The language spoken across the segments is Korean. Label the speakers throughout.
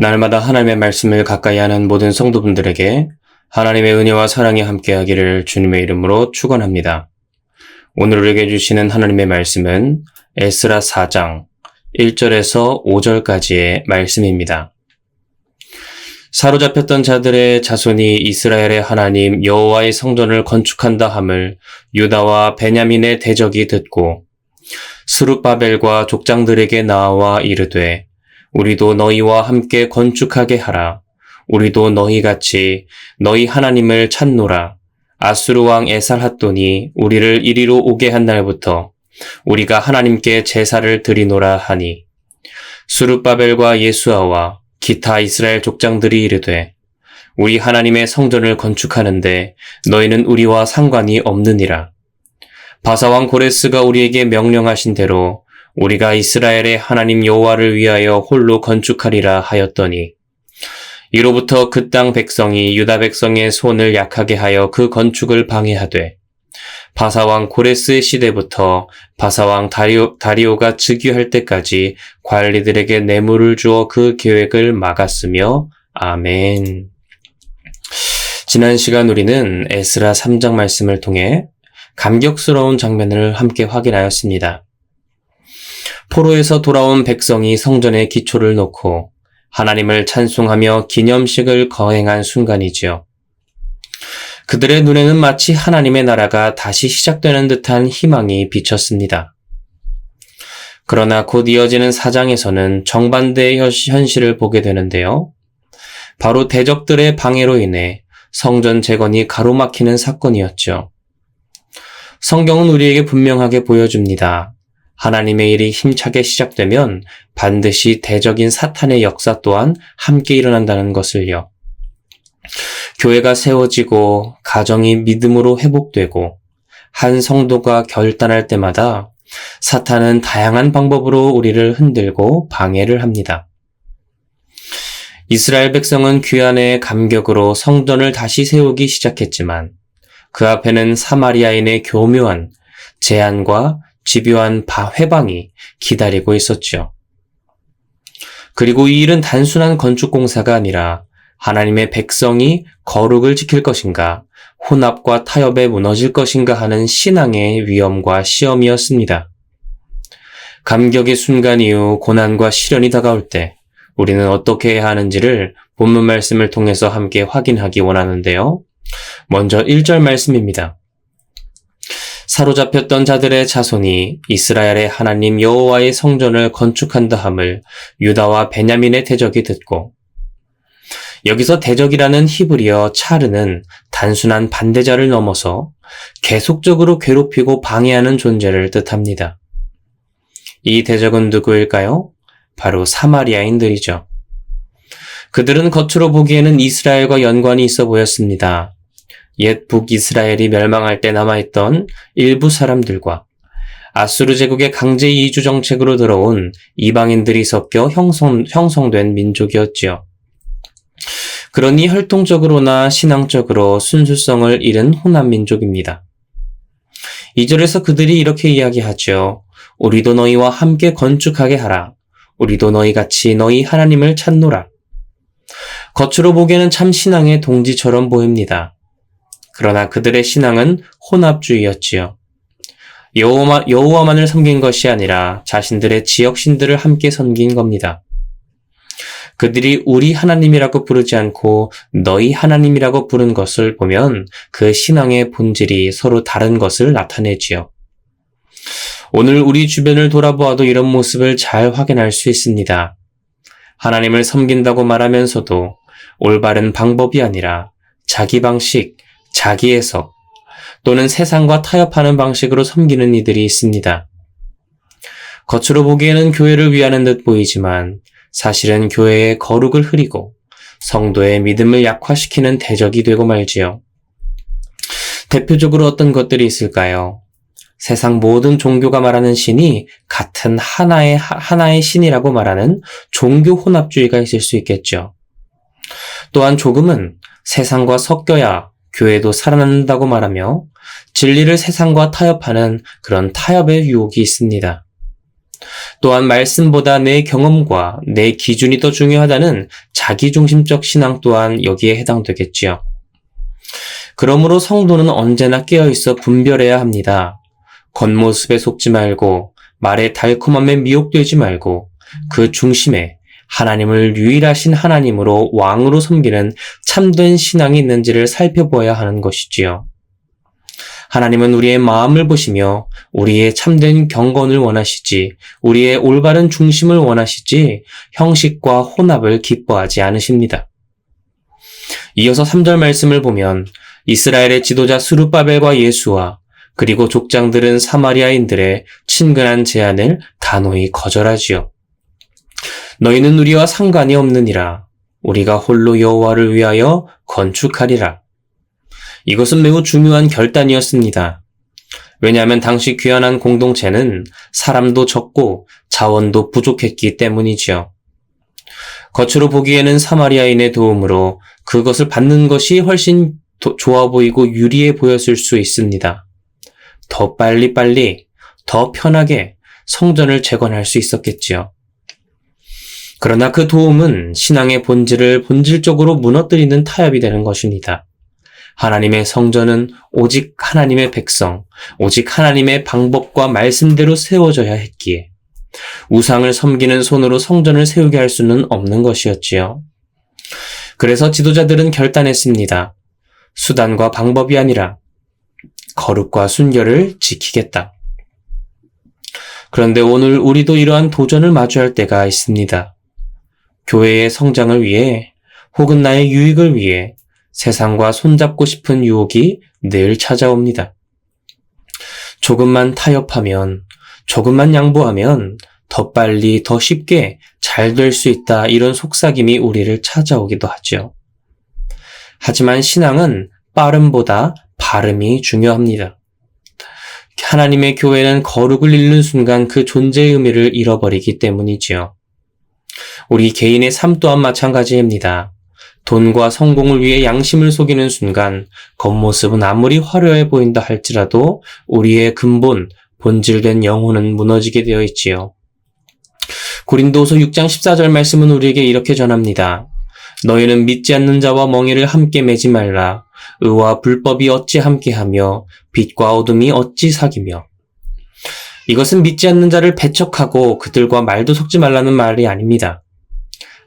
Speaker 1: 날마다 하나님의 말씀을 가까이 하는 모든 성도분들에게 하나님의 은혜와 사랑이 함께하기를 주님의 이름으로 축원합니다. 오늘 우리에게 주시는 하나님의 말씀은 에스라 4장 1절에서 5절까지의 말씀입니다. 사로잡혔던 자들의 자손이 이스라엘의 하나님 여호와의 성전을 건축한다 함을 유다와 베냐민의 대적이 듣고 스룹바벨과 족장들에게 나와 이르되 우리도 너희와 함께 건축하게 하라. 우리도 너희같이 너희 하나님을 찾노라. 아수르 왕 에살핫돈이 우리를 이리로 오게 한 날부터 우리가 하나님께 제사를 드리노라 하니 스룹바벨과 예수아와 기타 이스라엘 족장들이 이르되 우리 하나님의 성전을 건축하는데 너희는 우리와 상관이 없느니라. 바사왕 고레스가 우리에게 명령하신 대로 우리가 이스라엘의 하나님 여호와를 위하여 홀로 건축하리라 하였더니 이로부터 그 땅 백성이 유다 백성의 손을 약하게 하여 그 건축을 방해하되 바사왕 고레스의 시대부터 바사왕 다리오가 즉위할 때까지 관리들에게 뇌물을 주어 그 계획을 막았으며 아멘. 지난 시간 우리는 에스라 3장 말씀을 통해 감격스러운 장면을 함께 확인하였습니다. 포로에서 돌아온 백성이 성전의 기초를 놓고 하나님을 찬송하며 기념식을 거행한 순간이지요. 그들의 눈에는 마치 하나님의 나라가 다시 시작되는 듯한 희망이 비쳤습니다. 그러나 곧 이어지는 4장에서는 정반대의 현실을 보게 되는데요. 바로 대적들의 방해로 인해 성전 재건이 가로막히는 사건이었죠. 성경은 우리에게 분명하게 보여줍니다. 하나님의 일이 힘차게 시작되면 반드시 대적인 사탄의 역사 또한 함께 일어난다는 것을요. 교회가 세워지고 가정이 믿음으로 회복되고 한 성도가 결단할 때마다 사탄은 다양한 방법으로 우리를 흔들고 방해를 합니다. 이스라엘 백성은 귀환의 감격으로 성전을 다시 세우기 시작했지만 그 앞에는 사마리아인의 교묘한 제안과 집요한 회방이 기다리고 있었죠. 그리고 이 일은 단순한 건축 공사가 아니라 하나님의 백성이 거룩을 지킬 것인가, 혼합과 타협에 무너질 것인가 하는 신앙의 위험과 시험이었습니다. 감격의 순간 이후 고난과 시련이 다가올 때 우리는 어떻게 해야 하는지를 본문 말씀을 통해서 함께 확인하기 원하는데요. 먼저 1절 말씀입니다. 사로잡혔던 자들의 자손이 이스라엘의 하나님 여호와의 성전을 건축한다 함을 유다와 베냐민의 대적이 듣고, 여기서 대적이라는 히브리어 차르는 단순한 반대자를 넘어서 계속적으로 괴롭히고 방해하는 존재를 뜻합니다. 이 대적은 누구일까요? 바로 사마리아인들이죠. 그들은 겉으로 보기에는 이스라엘과 연관이 있어 보였습니다. 옛 북이스라엘이 멸망할 때 남아있던 일부 사람들과 아수르 제국의 강제 이주 정책으로 들어온 이방인들이 섞여 형성된 민족이었지요. 그러니 혈통적으로나 신앙적으로 순수성을 잃은 혼합 민족입니다. 2절에서 그들이 이렇게 이야기하죠. 우리도 너희와 함께 건축하게 하라. 우리도 너희같이 너희 하나님을 찾노라. 겉으로 보기에는 참 신앙의 동지처럼 보입니다. 그러나 그들의 신앙은 혼합주의였지요. 여호와만을 섬긴 것이 아니라 자신들의 지역신들을 함께 섬긴 겁니다. 그들이 우리 하나님이라고 부르지 않고 너희 하나님이라고 부른 것을 보면 그 신앙의 본질이 서로 다른 것을 나타내지요. 오늘 우리 주변을 돌아보아도 이런 모습을 잘 확인할 수 있습니다. 하나님을 섬긴다고 말하면서도 올바른 방법이 아니라 자기 방식, 자기 해석 또는 세상과 타협하는 방식으로 섬기는 이들이 있습니다. 겉으로 보기에는 교회를 위하는 듯 보이지만 사실은 교회의 거룩을 흐리고 성도의 믿음을 약화시키는 대적이 되고 말지요. 대표적으로 어떤 것들이 있을까요? 세상 모든 종교가 말하는 신이 같은 하나의 신이라고 말하는 종교 혼합주의가 있을 수 있겠죠. 또한 조금은 세상과 섞여야 교회도 살아난다고 말하며 진리를 세상과 타협하는 그런 타협의 유혹이 있습니다. 또한 말씀보다 내 경험과 내 기준이 더 중요하다는 자기중심적 신앙 또한 여기에 해당되겠지요. 그러므로 성도는 언제나 깨어있어 분별해야 합니다. 겉모습에 속지 말고 말의 달콤함에 미혹되지 말고 그 중심에 하나님을 유일하신 하나님으로 왕으로 섬기는 참된 신앙이 있는지를 살펴보아야 하는 것이지요. 하나님은 우리의 마음을 보시며 우리의 참된 경건을 원하시지 우리의 올바른 중심을 원하시지 형식과 혼합을 기뻐하지 않으십니다. 이어서 3절 말씀을 보면 이스라엘의 지도자 스룹바벨과 예수와 그리고 족장들은 사마리아인들의 친근한 제안을 단호히 거절하지요. 너희는 우리와 상관이 없느니라. 우리가 홀로 여호와를 위하여 건축하리라. 이것은 매우 중요한 결단이었습니다. 왜냐하면 당시 귀환한 공동체는 사람도 적고 자원도 부족했기 때문이지요. 겉으로 보기에는 사마리아인의 도움으로 그것을 받는 것이 훨씬 좋아 보이고 유리해 보였을 수 있습니다. 더 빨리, 더 편하게 성전을 재건할 수 있었겠지요. 그러나 그 도움은 신앙의 본질을 본질적으로 무너뜨리는 타협이 되는 것입니다. 하나님의 성전은 오직 하나님의 백성, 오직 하나님의 방법과 말씀대로 세워져야 했기에 우상을 섬기는 손으로 성전을 세우게 할 수는 없는 것이었지요. 그래서 지도자들은 결단했습니다. 수단과 방법이 아니라 거룩과 순결을 지키겠다. 그런데 오늘 우리도 이러한 도전을 마주할 때가 있습니다. 교회의 성장을 위해 혹은 나의 유익을 위해 세상과 손잡고 싶은 유혹이 늘 찾아옵니다. 조금만 타협하면, 조금만 양보하면 더 빨리, 더 쉽게 잘 될 수 있다 이런 속삭임이 우리를 찾아오기도 하죠. 하지만 신앙은 빠름보다 발음이 중요합니다. 하나님의 교회는 거룩을 잃는 순간 그 존재의 의미를 잃어버리기 때문이지요. 우리 개인의 삶 또한 마찬가지입니다. 돈과 성공을 위해 양심을 속이는 순간 겉모습은 아무리 화려해 보인다 할지라도 우리의 근본, 본질된 영혼은 무너지게 되어 있지요. 고린도후서 6장 14절 말씀은 우리에게 이렇게 전합니다. 너희는 믿지 않는 자와 멍에를 함께 매지 말라. 의와 불법이 어찌 함께하며 빛과 어둠이 어찌 사귀며. 이것은 믿지 않는 자를 배척하고 그들과 말도 섞지 말라는 말이 아닙니다.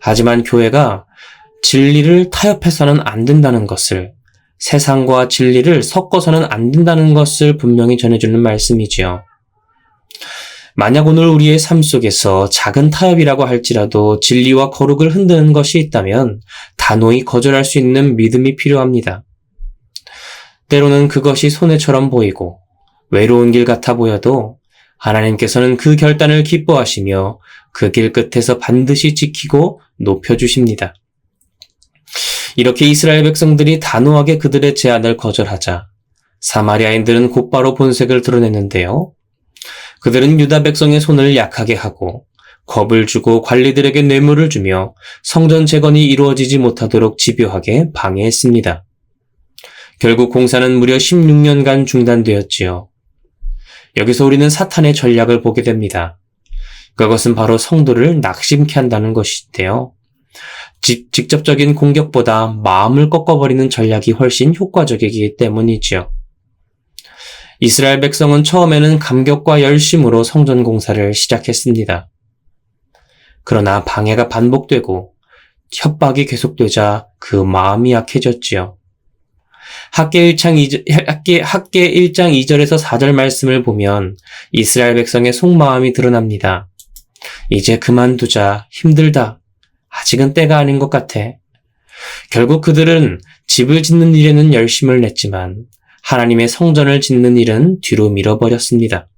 Speaker 1: 하지만 교회가 진리를 타협해서는 안 된다는 것을, 세상과 진리를 섞어서는 안 된다는 것을 분명히 전해주는 말씀이지요. 만약 오늘 우리의 삶 속에서 작은 타협이라고 할지라도 진리와 거룩을 흔드는 것이 있다면 단호히 거절할 수 있는 믿음이 필요합니다. 때로는 그것이 손해처럼 보이고 외로운 길 같아 보여도 하나님께서는 그 결단을 기뻐하시며 그 길 끝에서 반드시 지키고 높여주십니다. 이렇게 이스라엘 백성들이 단호하게 그들의 제안을 거절하자 사마리아인들은 곧바로 본색을 드러냈는데요. 그들은 유다 백성의 손을 약하게 하고 겁을 주고 관리들에게 뇌물을 주며 성전 재건이 이루어지지 못하도록 집요하게 방해했습니다. 결국 공사는 무려 16년간 중단되었지요. 여기서 우리는 사탄의 전략을 보게 됩니다. 그것은 바로 성도를 낙심케 한다는 것인데요. 직접적인 공격보다 마음을 꺾어버리는 전략이 훨씬 효과적이기 때문이지요. 이스라엘 백성은 처음에는 감격과 열심으로 성전 공사를 시작했습니다. 그러나 방해가 반복되고 협박이 계속되자 그 마음이 약해졌지요. 학계 1장 2절에서 4절 말씀을 보면 이스라엘 백성의 속마음이 드러납니다. 이제 그만두자, 힘들다. 아직은 때가 아닌 것 같아. 결국 그들은 집을 짓는 일에는 열심을 냈지만 하나님의 성전을 짓는 일은 뒤로 밀어버렸습니다.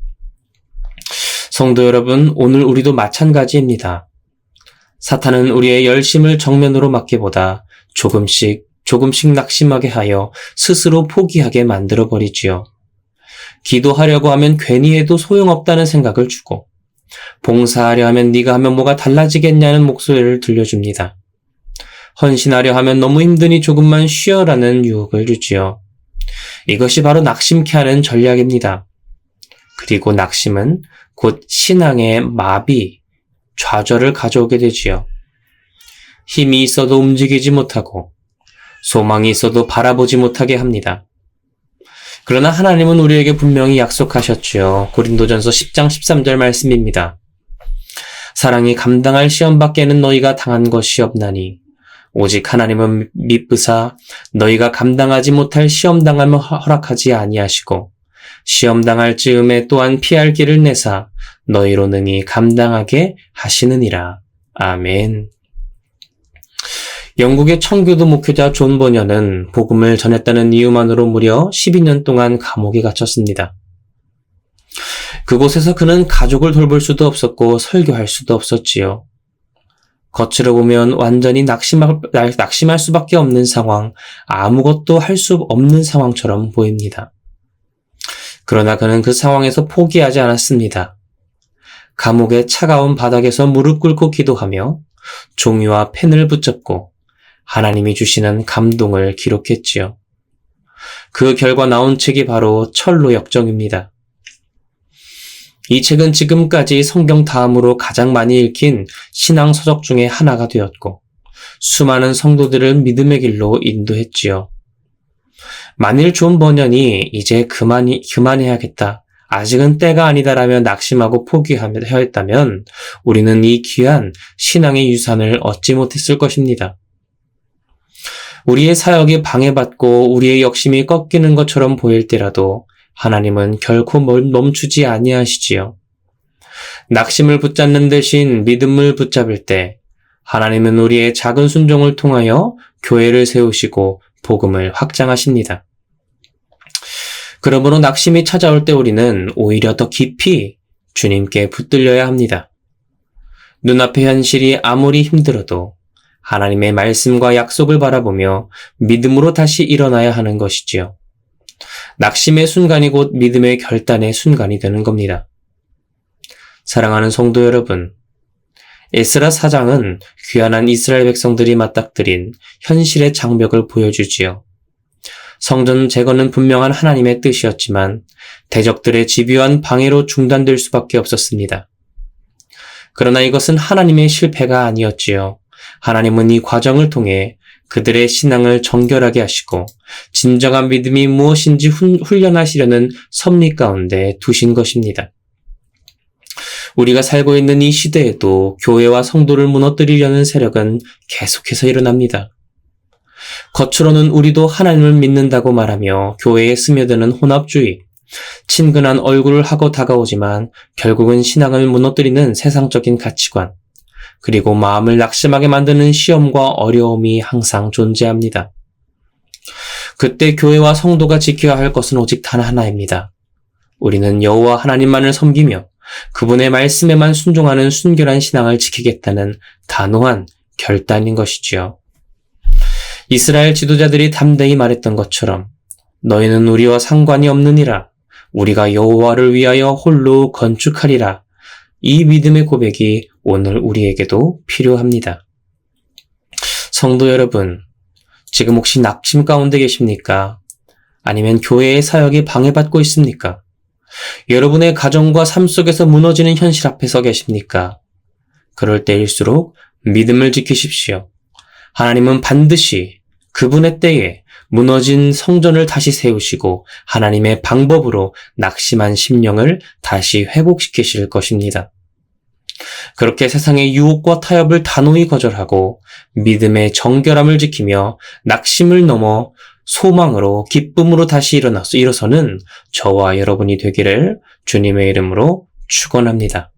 Speaker 1: 성도 여러분, 오늘 우리도 마찬가지입니다. 사탄은 우리의 열심을 정면으로 막기보다 조금씩 낙심하게 하여 스스로 포기하게 만들어버리지요. 기도하려고 하면 괜히 해도 소용없다는 생각을 주고 봉사하려 하면 네가 하면 뭐가 달라지겠냐는 목소리를 들려줍니다. 헌신하려 하면 너무 힘드니 조금만 쉬어라는 유혹을 주지요. 이것이 바로 낙심케 하는 전략입니다. 그리고 낙심은 곧 신앙의 마비, 좌절을 가져오게 되지요. 힘이 있어도 움직이지 못하고 소망이 있어도 바라보지 못하게 합니다. 그러나 하나님은 우리에게 분명히 약속하셨지요. 고린도전서 10장 13절 말씀입니다. 사랑이 감당할 시험 밖에는 너희가 당한 것이 없나니 오직 하나님은 미쁘사 너희가 감당하지 못할 시험 당함을 허락하지 아니하시고 시험 당할 즈음에 또한 피할 길을 내사 너희로 능히 감당하게 하시느니라. 아멘. 영국의 청교도 목회자 존 버녀는 복음을 전했다는 이유만으로 무려 12년 동안 감옥에 갇혔습니다. 그곳에서 그는 가족을 돌볼 수도 없었고 설교할 수도 없었지요. 겉으로 보면 완전히 낙심할 수밖에 없는 상황, 아무것도 할 수 없는 상황처럼 보입니다. 그러나 그는 그 상황에서 포기하지 않았습니다. 감옥의 차가운 바닥에서 무릎 꿇고 기도하며 종이와 펜을 붙잡고 하나님이 주시는 감동을 기록했지요. 그 결과 나온 책이 바로 철로 역정입니다. 이 책은 지금까지 성경 다음으로 가장 많이 읽힌 신앙 서적 중에 하나가 되었고 수많은 성도들을 믿음의 길로 인도했지요. 만일 존 버년이 이제 그만해야겠다, 아직은 때가 아니다라며 낙심하고 포기하였다면 우리는 이 귀한 신앙의 유산을 얻지 못했을 것입니다. 우리의 사역이 방해받고 우리의 욕심이 꺾이는 것처럼 보일 때라도 하나님은 결코 멈추지 아니하시지요. 낙심을 붙잡는 대신 믿음을 붙잡을 때 하나님은 우리의 작은 순종을 통하여 교회를 세우시고 복음을 확장하십니다. 그러므로 낙심이 찾아올 때 우리는 오히려 더 깊이 주님께 붙들려야 합니다. 눈앞의 현실이 아무리 힘들어도 하나님의 말씀과 약속을 바라보며 믿음으로 다시 일어나야 하는 것이지요. 낙심의 순간이 곧 믿음의 결단의 순간이 되는 겁니다. 사랑하는 성도 여러분, 에스라 4장은 귀환한 이스라엘 백성들이 맞닥뜨린 현실의 장벽을 보여주지요. 성전 재건은 분명한 하나님의 뜻이었지만 대적들의 집요한 방해로 중단될 수밖에 없었습니다. 그러나 이것은 하나님의 실패가 아니었지요. 하나님은 이 과정을 통해 그들의 신앙을 정결하게 하시고 진정한 믿음이 무엇인지 훈련하시려는 섭리 가운데 두신 것입니다. 우리가 살고 있는 이 시대에도 교회와 성도를 무너뜨리려는 세력은 계속해서 일어납니다. 겉으로는 우리도 하나님을 믿는다고 말하며 교회에 스며드는 혼합주의, 친근한 얼굴을 하고 다가오지만 결국은 신앙을 무너뜨리는 세상적인 가치관, 그리고 마음을 낙심하게 만드는 시험과 어려움이 항상 존재합니다. 그때 교회와 성도가 지켜야 할 것은 오직 단 하나입니다. 우리는 여호와 하나님만을 섬기며 그분의 말씀에만 순종하는 순결한 신앙을 지키겠다는 단호한 결단인 것이지요. 이스라엘 지도자들이 담대히 말했던 것처럼 너희는 우리와 상관이 없느니라. 우리가 여호와를 위하여 홀로 건축하리라. 이 믿음의 고백이 오늘 우리에게도 필요합니다. 성도 여러분, 지금 혹시 낙심 가운데 계십니까? 아니면 교회의 사역이 방해받고 있습니까? 여러분의 가정과 삶 속에서 무너지는 현실 앞에 서 계십니까? 그럴 때일수록 믿음을 지키십시오. 하나님은 반드시 그분의 때에 무너진 성전을 다시 세우시고 하나님의 방법으로 낙심한 심령을 다시 회복시키실 것입니다. 그렇게 세상의 유혹과 타협을 단호히 거절하고 믿음의 정결함을 지키며 낙심을 넘어 소망으로 기쁨으로 다시 일어서는 저와 여러분이 되기를 주님의 이름으로 축원합니다.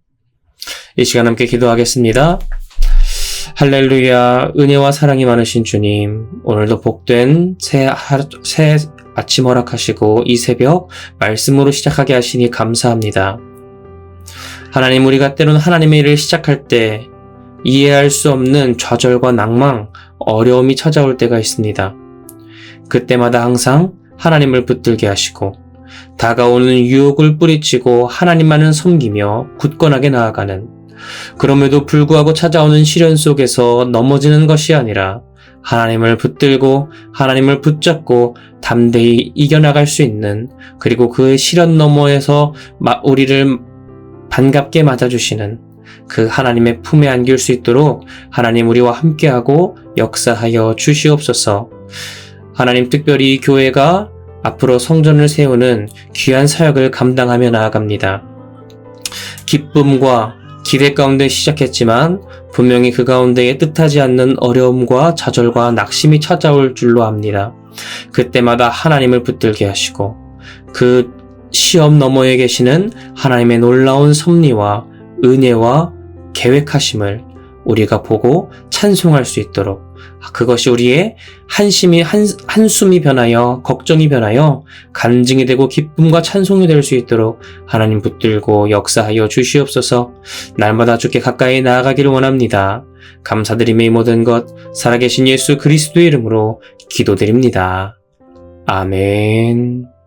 Speaker 1: 이 시간 함께 기도하겠습니다. 할렐루야. 은혜와 사랑이 많으신 주님, 오늘도 복된 새 아침 허락하시고 이 새벽 말씀으로 시작하게 하시니 감사합니다. 하나님, 우리가 때론 하나님의 일을 시작할 때 이해할 수 없는 좌절과 낭망, 어려움이 찾아올 때가 있습니다. 그때마다 항상 하나님을 붙들게 하시고 다가오는 유혹을 뿌리치고 하나님만을 섬기며 굳건하게 나아가는, 그럼에도 불구하고 찾아오는 시련 속에서 넘어지는 것이 아니라 하나님을 붙들고 하나님을 붙잡고 담대히 이겨나갈 수 있는, 그리고 그 시련 너머에서 우리를 반갑게 맞아주시는 그 하나님의 품에 안길 수 있도록 하나님 우리와 함께하고 역사하여 주시옵소서. 하나님, 특별히 교회가 앞으로 성전을 세우는 귀한 사역을 감당하며 나아갑니다. 기쁨과 기대 가운데 시작했지만 분명히 그 가운데에 뜻하지 않는 어려움과 좌절과 낙심이 찾아올 줄로 압니다. 그때마다 하나님을 붙들게 하시고 그 시험 너머에 계시는 하나님의 놀라운 섭리와 은혜와 계획하심을 우리가 보고 찬송할 수 있도록, 그것이 우리의 한숨이 변하여 걱정이 변하여 간증이 되고 기쁨과 찬송이 될 수 있도록 하나님 붙들고 역사하여 주시옵소서. 날마다 주께 가까이 나아가기를 원합니다. 감사드리며 이 모든 것 살아계신 예수 그리스도의 이름으로 기도드립니다. 아멘.